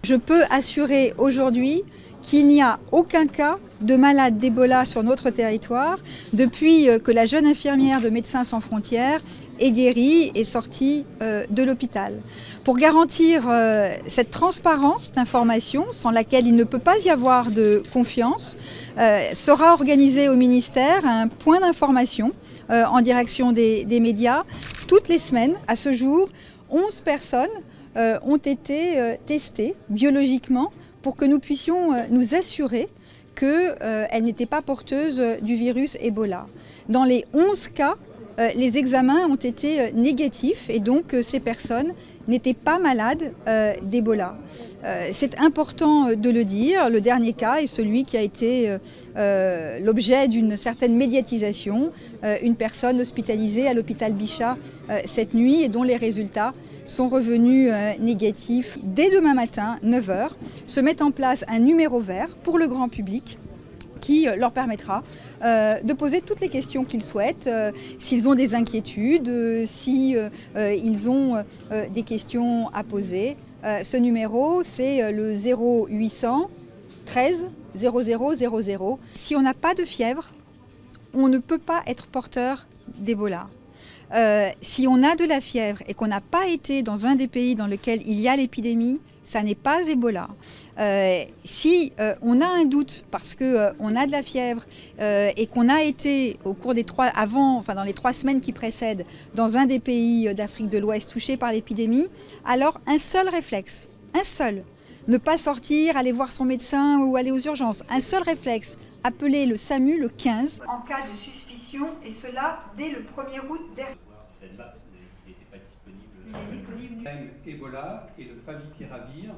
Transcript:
Je peux assurer aujourd'hui qu'il n'y a aucun cas de malade d'Ebola sur notre territoire depuis que la jeune infirmière de Médecins sans frontières est guérie et sortie de l'hôpital. Pour garantir cette transparence d'information, sans laquelle il ne peut pas y avoir de confiance, sera organisé au ministère un point d'information en direction des médias toutes les semaines. À ce jour, 11 personnes ont été testées biologiquement pour que nous puissions nous assurer qu'elles n'étaient pas porteuses du virus Ebola. Dans les 11 cas, les examens ont été négatifs et donc ces personnes n'étaient pas malades d'Ebola. C'est important de le dire. Le dernier cas est celui qui a été l'objet d'une certaine médiatisation, une personne hospitalisée à l'hôpital Bichat cette nuit et dont les résultats sont revenus négatifs. Dès demain matin, 9 h, se met en place un numéro vert pour le grand public qui leur permettra de poser toutes les questions qu'ils souhaitent, s'ils ont des inquiétudes, s'ils ont des questions à poser. Ce numéro, c'est le 0800 13 00 00. Si on n'a pas de fièvre, on ne peut pas être porteur d'Ebola. Si on a de la fièvre et qu'on n'a pas été dans un des pays dans lequel il y a l'épidémie, ça n'est pas Ebola. Si on a un doute parce qu'on a de la fièvre et qu'on a été au cours des dans les 3 semaines qui précèdent, dans un des pays d'Afrique de l'Ouest touchés par l'épidémie, alors un seul réflexe, un seul, ne pas sortir, aller voir son médecin ou aller aux urgences, un seul réflexe, appeler le SAMU, le 15, en cas de suspicion, et cela dès le 1er août dernier. Ebola et le favipiravir